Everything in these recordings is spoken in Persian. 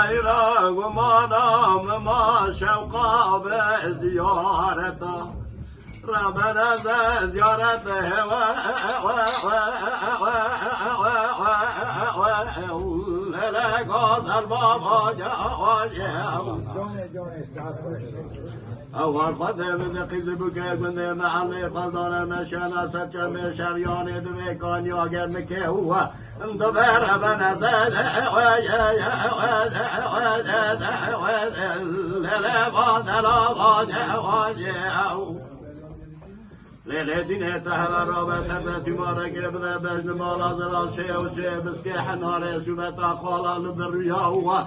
إله وما نام ما شوقا بزيارته ربنا زيارته لك البابا اول خدم دقیق بکه گنده محلی قلدان مشانا سچه مشریان دویکان یاگر مکه هوا اندبر بنزد لیلی دینه تهلا رابطه تیماره که بده بجن بالا زرال شه و شه بسکه حناره سوبتا قالا لبریا هوا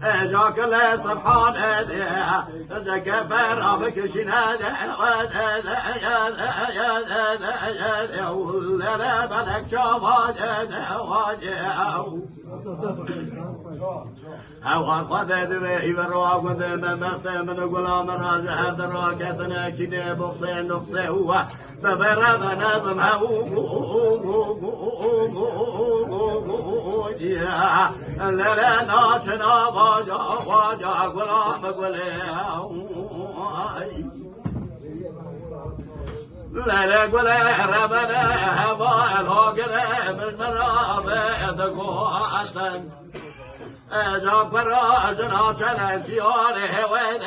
اجاك لا سبحان اذا كفر ربك شناد ولا بلك شواد هوا خذ ذي بروا خذ من بخت من غلام راجع دراكتنا كده بخسين نقصه هو ببرد نظم لا ناشنا واجا غلام غلام لا لا ولا ربنا هوا الهجر من مرابع دقوة أجاك براجنا شنا سياره ولا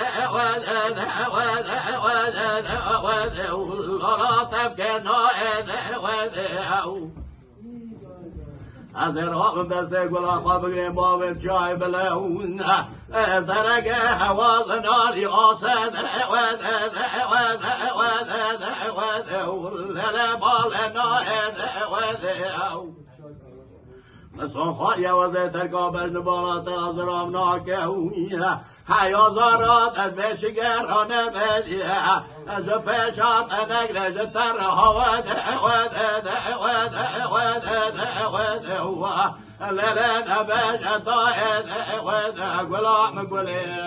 تبكينا أذرهم تستقبل قبل باب شاي بلون درج حواظ نار أصد ولا بال نار مسخر يا وذ تركب البلاط أزرام ناكهونيها حيا زارات المشجر نبديها زفشات نجلج ترها لا لا نبج طائد غلام قولي